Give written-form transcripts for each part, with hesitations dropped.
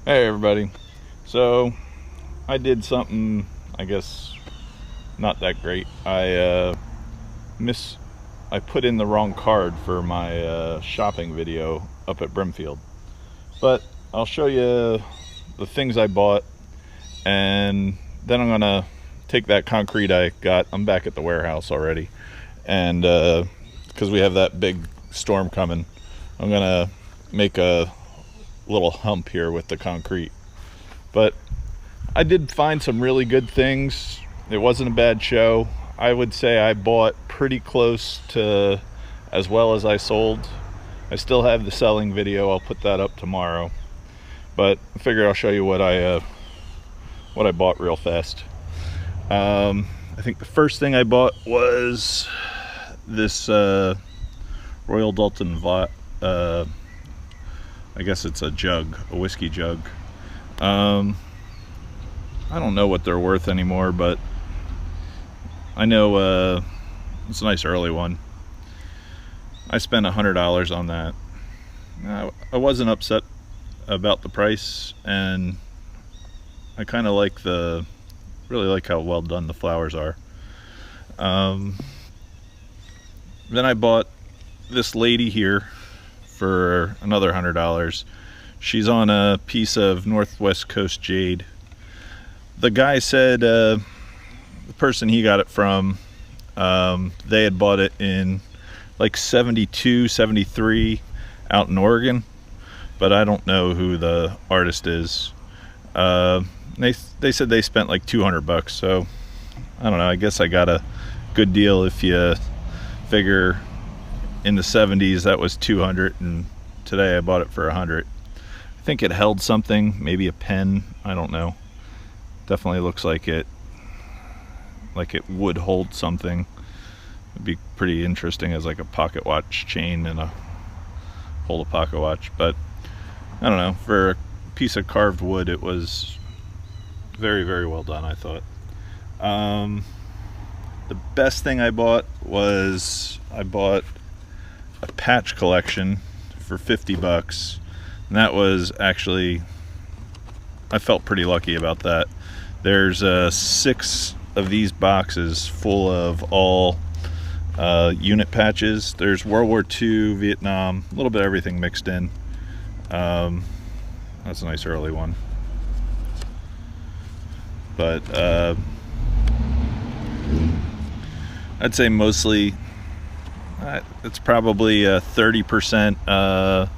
Hey everybody. So I did something, I guess, not that great. I put in the wrong card for my shopping video up at Brimfield. But I'll show you the things I bought, and then I'm gonna take that concrete I got. I'm back at the warehouse already, and because we have that big storm coming, I'm gonna make a little hump here with the concrete. But I did find some really good things. It wasn't a bad show. I would say I bought pretty close to as well as I sold. I still have the selling video. I'll put that up tomorrow. But I figure I'll show you what I bought real fast. I think the first thing I bought was this Royal Dalton I guess it's a jug, a whiskey jug. I don't know what they're worth anymore, but I know it's a nice early one. I spent $100 on that. I wasn't upset about the price, and I kind of really like how well done the flowers are. Then I bought this lady here for another $100. She's on a piece of Northwest Coast jade. The guy said the person he got it from, they had bought it in like 72, 73 out in Oregon, but I don't know who the artist is. They said they spent like $200, so I don't know. I guess I got a good deal if you figure in the 70s that was 200, and today I bought it for 100. I think it held something, maybe a pen. I don't know. Definitely looks like it would hold something. It'd be pretty interesting as like a pocket watch chain and hold a pocket watch. But I don't know, for a piece of carved wood, it was very, very well done, I thought. The best thing I bought was I bought a patch collection for $50, and that was actually, I felt pretty lucky about that. There's 6 of these boxes full of all unit patches. There's World War II, Vietnam, a little bit of everything mixed in. That's a nice early one. But I'd say mostly it's probably 30%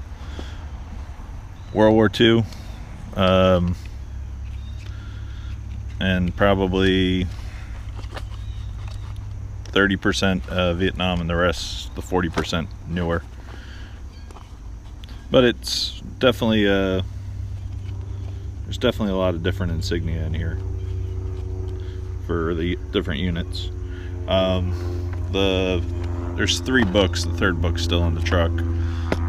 World War II, and probably 30% Vietnam, and the rest, the 40%, newer. But it's definitely there's definitely a lot of different insignia in here for the different units. There's 3 books. The 3rd book's still in the truck,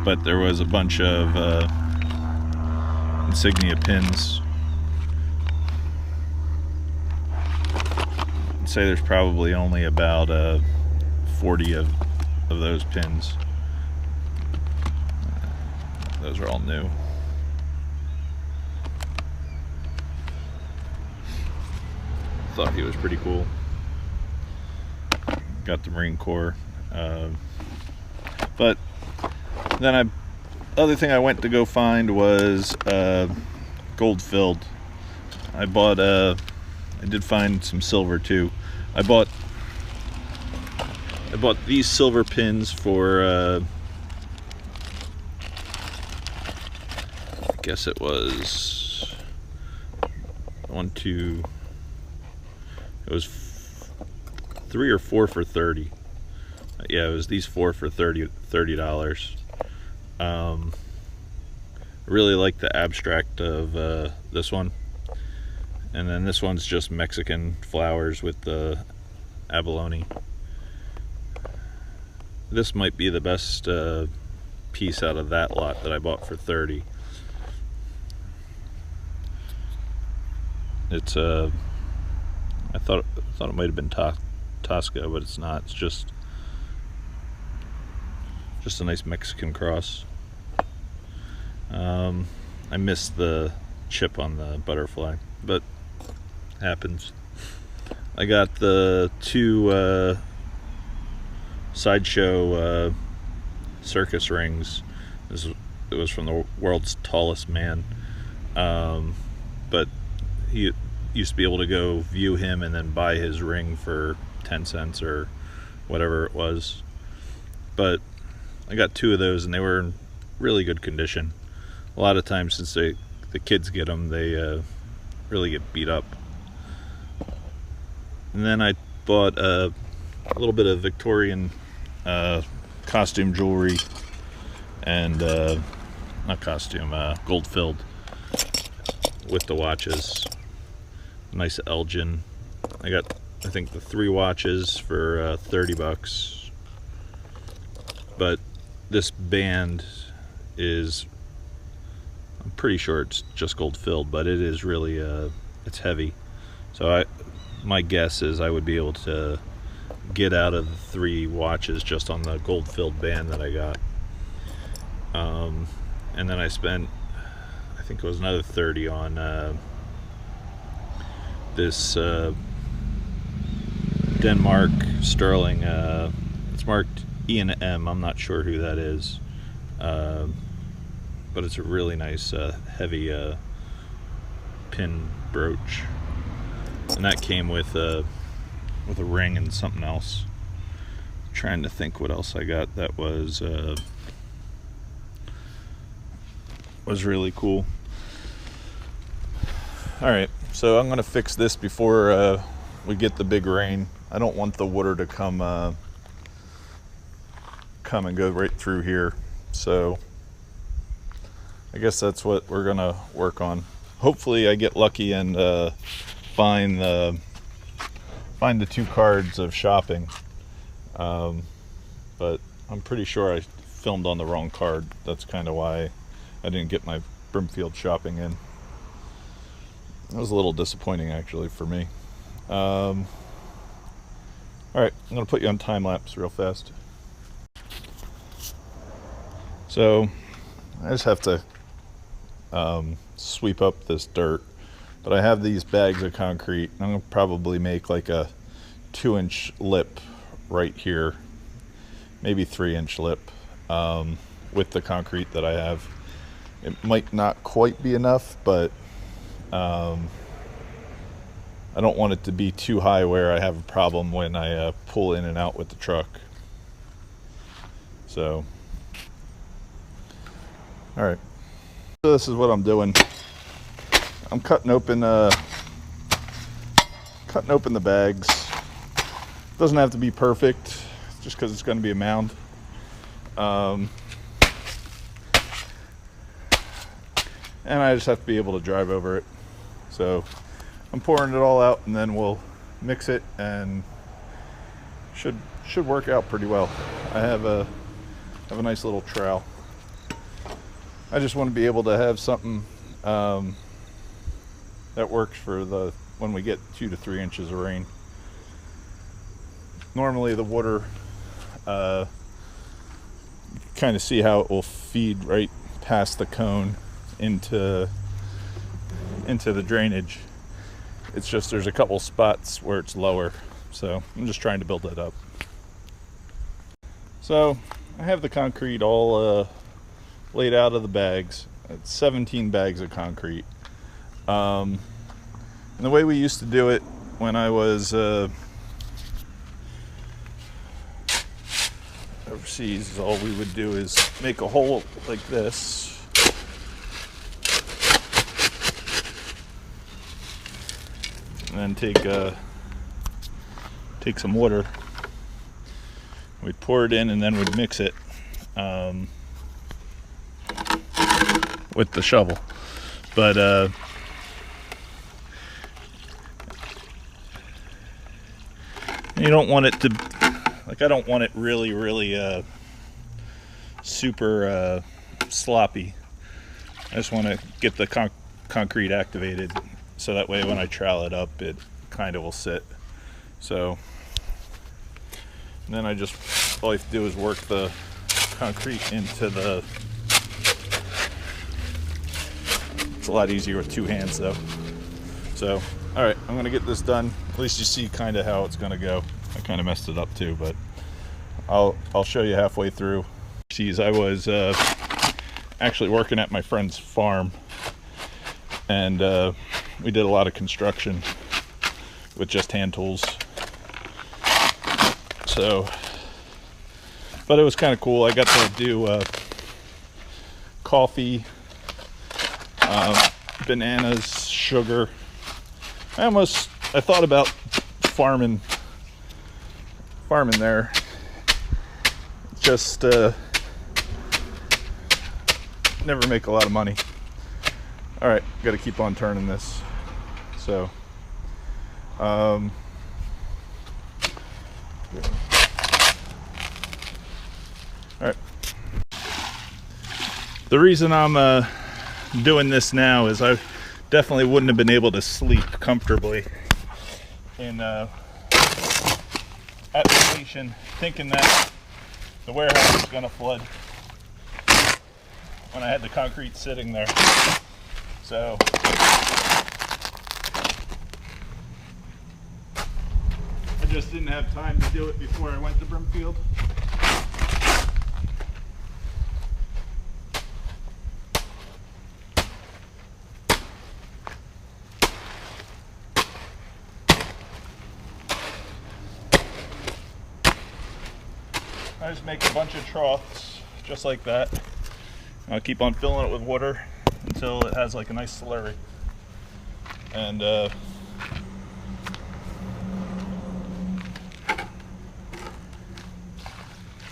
but there was a bunch of insignia pins. I'd say there's probably only about 40 of those pins. Those are all new. Thought he was pretty cool. Got the Marine Corps. But then other thing I went to go find was gold filled. I did find some silver too. I bought these silver pins for I guess it was it was 3 or 4 for 30. Yeah, it was these 4 for $30. I really like the abstract of this one, and then this one's just Mexican flowers with the abalone. This might be the best piece out of that lot that I bought for 30. It's I thought it might have been Tosca, but it's not. It's just a nice Mexican cross. I missed the chip on the butterfly, but happens. I got the two sideshow circus rings. It was from the world's tallest man, but he used to be able to go view him and then buy his ring for 10 cents or whatever it was. But I got two of those, and they were in really good condition. A lot of times, since the kids get them, they really get beat up. And then I bought a little bit of Victorian costume jewelry and not costume, gold filled with the watches. Nice Elgin. I got, I think, the 3 watches for $30. But this band is, I'm pretty sure it's just gold filled, but it is really it's heavy. So my guess is I would be able to get out of the 3 watches just on the gold filled band that I got. And then I spent, I think it was another 30 on this Denmark sterling. It's marked E&M. I'm not sure who that is, but it's a really nice heavy pin brooch, and that came with a ring and something else. I'm trying to think what else I got that was really cool. All right, so I'm gonna fix this before we get the big rain. I don't want the water to come and go right through here. So I guess that's what we're gonna work on. Hopefully I get lucky and find the 2 cards of shopping. But I'm pretty sure I filmed on the wrong card. That's kind of why I didn't get my Brimfield shopping in. That was a little disappointing, actually, for me. All right, I'm gonna put you on time lapse real fast. So I just have to sweep up this dirt, but I have these bags of concrete. I'm gonna probably make like a 2-inch lip right here, maybe 3-inch lip with the concrete that I have. It might not quite be enough, but I don't want it to be too high where I have a problem when I pull in and out with the truck. So, all right. So this is what I'm doing. I'm cutting open the bags. Doesn't have to be perfect, just because it's going to be a mound. And I just have to be able to drive over it. So I'm pouring it all out, and then we'll mix it, and should work out pretty well. I have a nice little trowel. I just want to be able to have something that works for when we get 2 to 3 inches of rain. Normally the water, kind of see how it will feed right past the cone into the drainage. It's just there's a couple spots where it's lower, so I'm just trying to build that up. So I have the concrete all laid out of the bags. It's 17 bags of concrete. And the way we used to do it when I was overseas, all we would do is make a hole like this, and then take some water. We'd pour it in, and then we'd mix it with the shovel. But you don't want it to, like, I don't want it really super sloppy. I just want to get the concrete activated, so that way when I trowel it up, it kind of will sit. So then all I have to do is work the concrete into It's a lot easier with 2 hands though. So, all right, I'm gonna get this done. At least you see kind of how it's gonna go. I kind of messed it up too, but I'll show you halfway through. Geez, I was actually working at my friend's farm, and we did a lot of construction with just hand tools. So, but it was kind of cool. I got to do coffee, bananas, sugar. I thought about farming there. Just never make a lot of money. All right, got to keep on turning this. So, all right. The reason I'm doing this now is I definitely wouldn't have been able to sleep comfortably in at the station, thinking that the warehouse was going to flood when I had the concrete sitting there. So I just didn't have time to do it before I went to Brimfield. I just make a bunch of troughs just like that. I'll keep on filling it with water until it has like a nice slurry. And then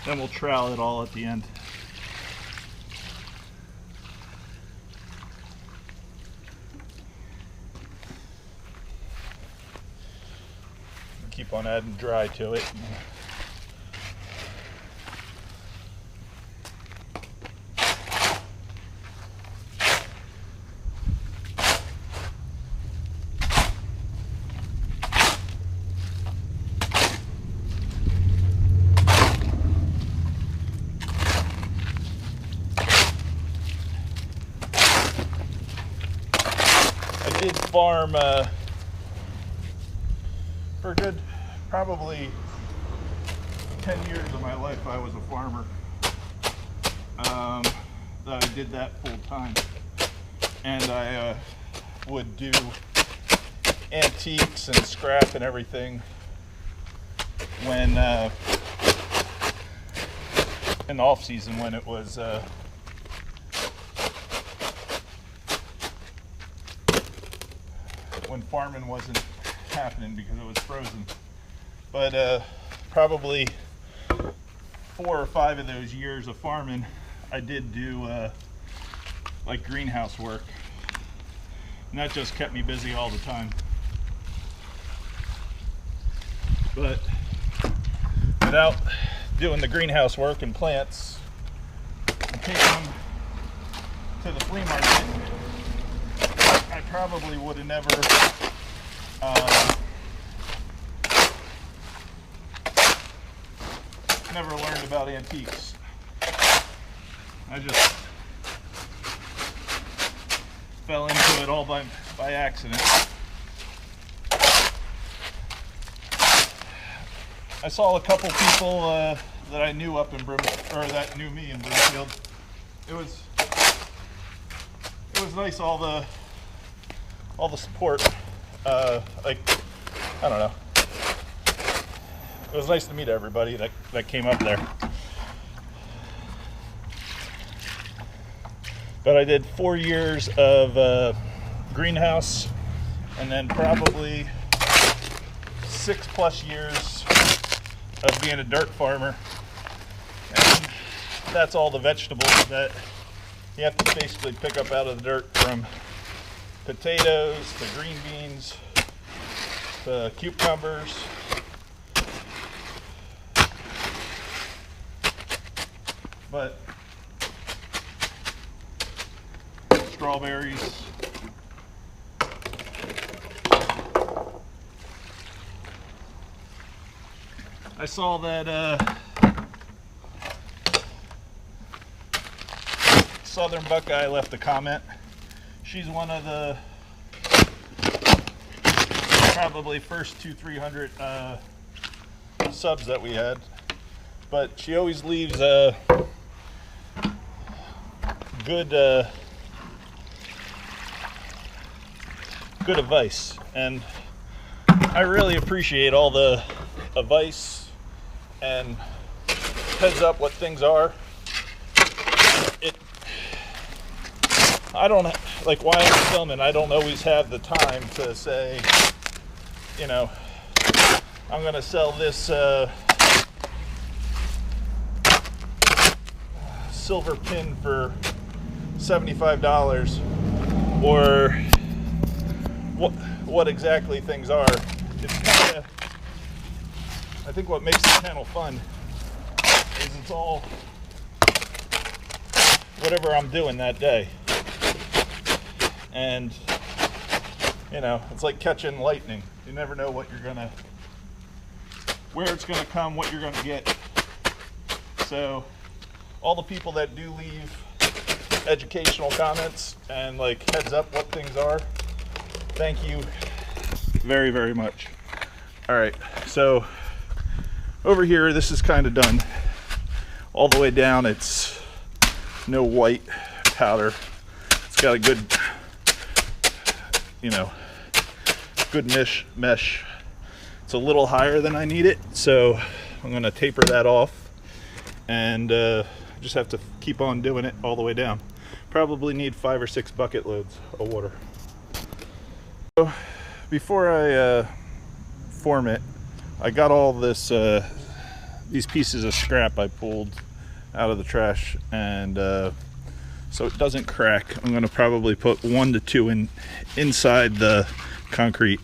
we'll trowel it all at the end. Keep on adding dry to it. I did farm for a good probably 10 years of my life. I was a farmer. I did that full time, and I would do antiques and scrap and everything when in the off season, when it was when farming wasn't happening because it was frozen. But probably 4 or 5 of those years of farming, I did do like greenhouse work, and that just kept me busy all the time. But without doing the greenhouse work and plants and taking them to the flea market, I probably would have never learned about antiques. I just fell into it all by accident. I saw a couple people that I knew up in that knew me in Brimfield. It was nice, all the support. Like, I don't know. It was nice to meet everybody that came up there. But I did 4 years of greenhouse, and then probably 6+ years of being a dirt farmer. And that's all the vegetables that you have to basically pick up out of the dirt, from potatoes to green beans to cucumbers. But strawberries. I saw that Southern Buckeye left a comment. She's one of the probably first 200-300 subs that we had, but she always leaves good advice, and I really appreciate all the advice and heads up what things are. I don't like, while I'm filming, I don't always have the time to say, you know, I'm gonna sell this silver pin for $75, or what exactly things are. It's kind of, I think what makes the channel fun is it's all whatever I'm doing that day. And, you know, it's like catching lightning. You never know what you're gonna, where it's gonna come, what you're gonna get. So, all the people that do leave educational comments and like heads up what things are, thank you very, very much. All right, so over here, this is kind of done. All the way down, it's no white powder. It's got a good, you know, good mesh. It's a little higher than I need it, so I'm gonna taper that off, and just have to keep on doing it all the way down. Probably need 5 or 6 bucket loads of water. So before I form it, I got all this these pieces of scrap I pulled out of the trash, and so it doesn't crack, I'm gonna probably put 1 to 2 inside the concrete.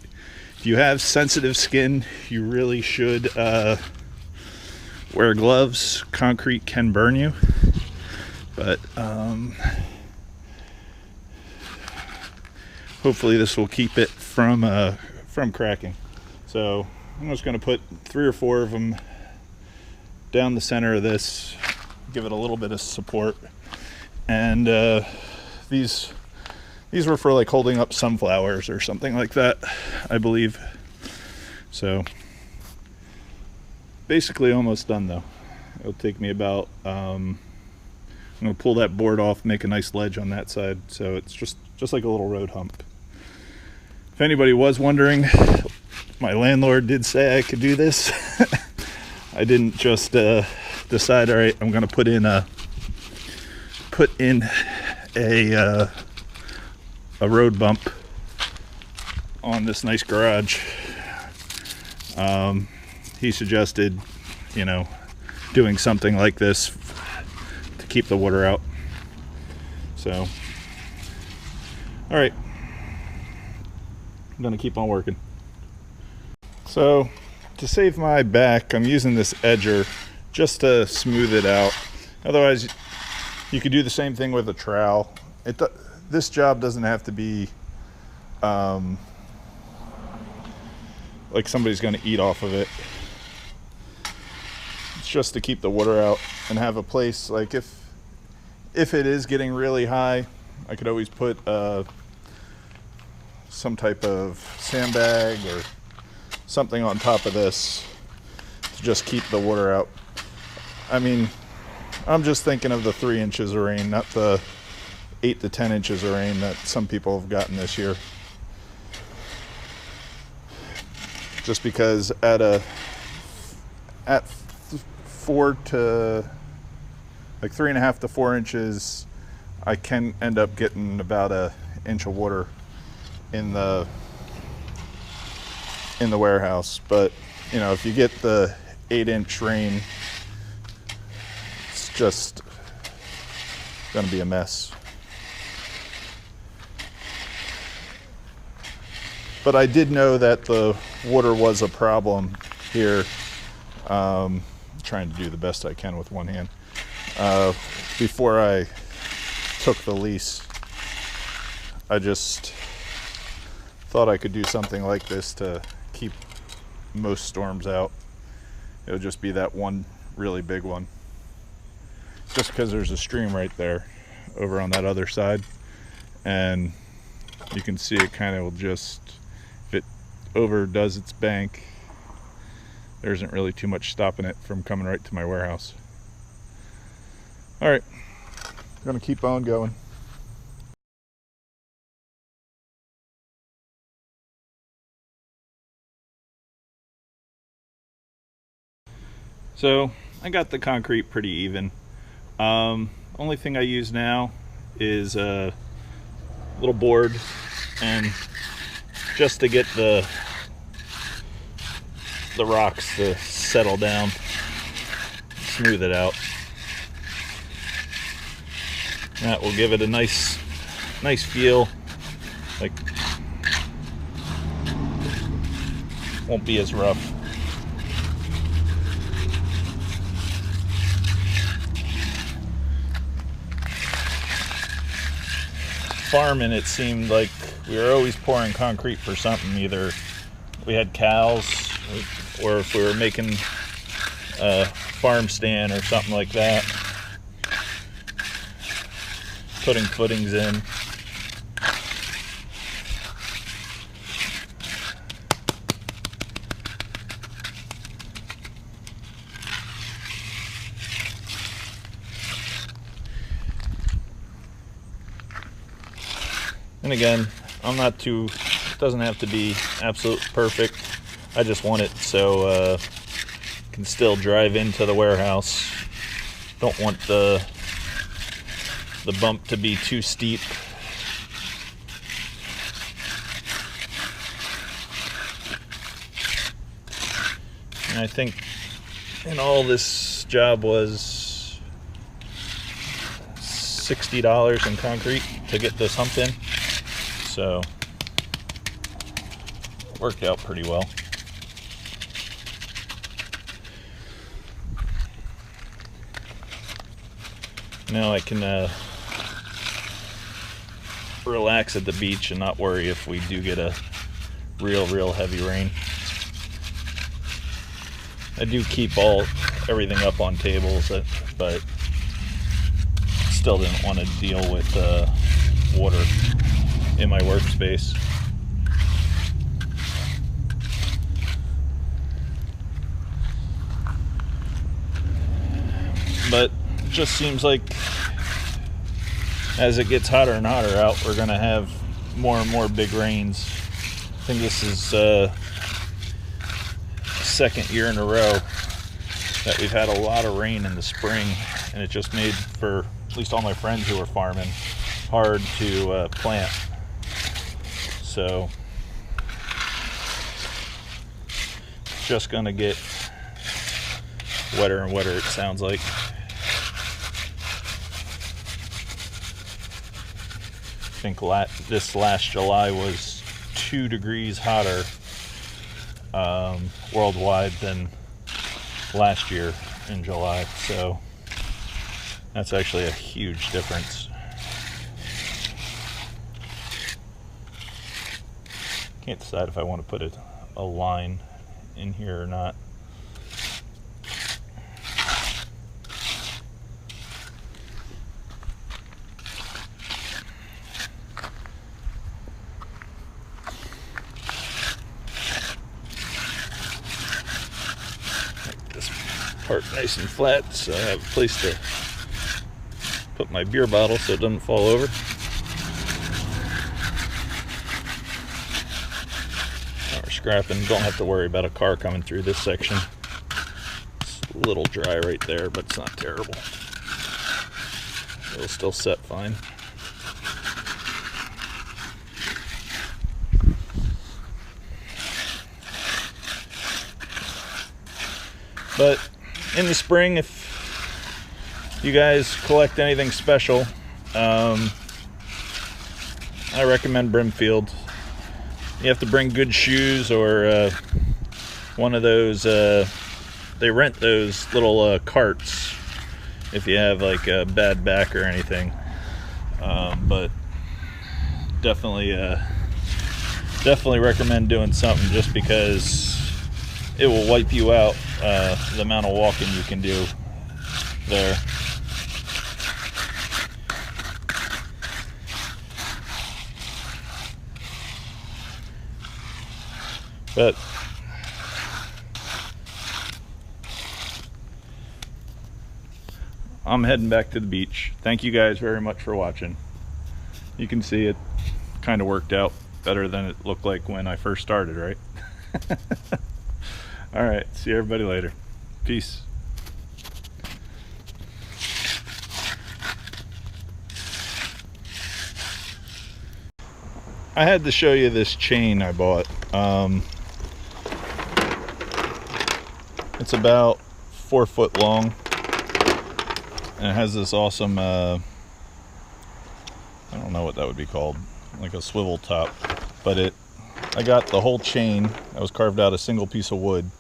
If you have sensitive skin, you really should wear gloves. Concrete can burn you, but hopefully this will keep it from cracking. So I'm just going to put 3 or 4 of them down the center of this, give it a little bit of support. And these were for like holding up sunflowers or something like that, I believe. So basically almost done though. It'll take me about, I'm going to pull that board off, make a nice ledge on that side, so it's just like a little road hump. If anybody was wondering, my landlord did say I could do this. I didn't just decide, all right, I'm going to put in a road bump on this nice garage. He suggested, you know, doing something like this to keep the water out. So, all right, I'm gonna keep on working. So, to save my back, I'm using this edger just to smooth it out. Otherwise, you could do the same thing with a trowel. This job doesn't have to be like somebody's gonna eat off of it. It's just to keep the water out and have a place, like if it is getting really high, I could always put some type of sandbag or something on top of this to just keep the water out. I mean, I'm just thinking of the 3 inches of rain, not the 8 to 10 inches of rain that some people have gotten this year. Just because at 4 to like 3.5 to 4 inches, I can end up getting about an inch of water in the warehouse. But you know, if you get the 8-inch rain, it's just gonna be a mess. But I did know that the water was a problem here. Trying to do the best I can with one hand. Before I took the lease, I just thought I could do something like this to keep most storms out. It'll just be that one really big one. Just because there's a stream right there over on that other side, and You can see it kind of will just, if it overdoes its bank, there isn't really too much stopping it from coming right to my warehouse. All right, I'm gonna keep on going. So I got the concrete pretty even. Only thing I use now is a little board, and just to get the rocks to settle down, smooth it out. That will give it a nice feel. Like, won't be as rough. Farming, it seemed like we were always pouring concrete for something. Either we had cows, or if we were making a farm stand or something like that, putting footings in. And again, I'm not too, it doesn't have to be absolute perfect. I just want it so I can still drive into the warehouse. Don't want the bump to be too steep. And I think in all, this job was $60 in concrete to get this humped in. So it worked out pretty well. Now I can relax at the beach and not worry if we do get a real heavy rain. I do keep everything up on tables, but still didn't want to deal with water in my workspace. But it just seems like as it gets hotter and hotter out, we're gonna have more and more big rains. I think this is second year in a row that we've had a lot of rain in the spring, and it just made, for at least all my friends who are farming, hard to plant. So just gonna get wetter and wetter, it sounds like. I think this last July was 2 degrees hotter worldwide than last year in July, so that's actually a huge difference. Can't decide if I want to put a line in here or not. Make this part nice and flat so I have a place to put my beer bottle so it doesn't fall over. Scrapping, don't have to worry about a car coming through this section. It's a little dry right there, but it's not terrible. It'll still set fine. But in the spring, if you guys collect anything special, I recommend Brimfield. You have to bring good shoes, or one of those, they rent those little carts if you have like a bad back or anything. But definitely recommend doing something, just because it will wipe you out, the amount of walking you can do there. But I'm heading back to the beach. Thank you guys very much for watching. You can see it kind of worked out better than it looked like when I first started, right? All right, see everybody later. Peace. I had to show you this chain I bought. It's about 4 foot long, and it has this awesome I don't know what that would be called, like a swivel top, but I got the whole chain that was carved out a single piece of wood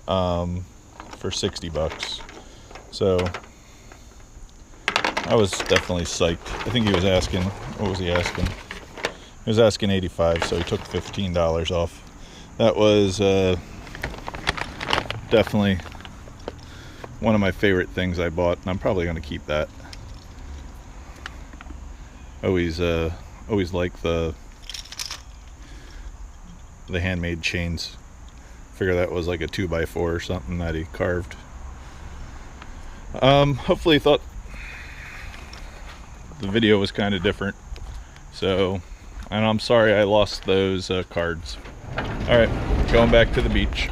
for 60 bucks. So I was definitely psyched. I think he was asking, what was he asking? He was asking 85, so he took $15 off. That was definitely one of my favorite things I bought, and I'm probably going to keep that. Always like the handmade chains. Figure that was like a 2x4 or something that he carved. Hopefully he thought the video was kind of different. So, and I'm sorry I lost those cards. All right, going back to the beach.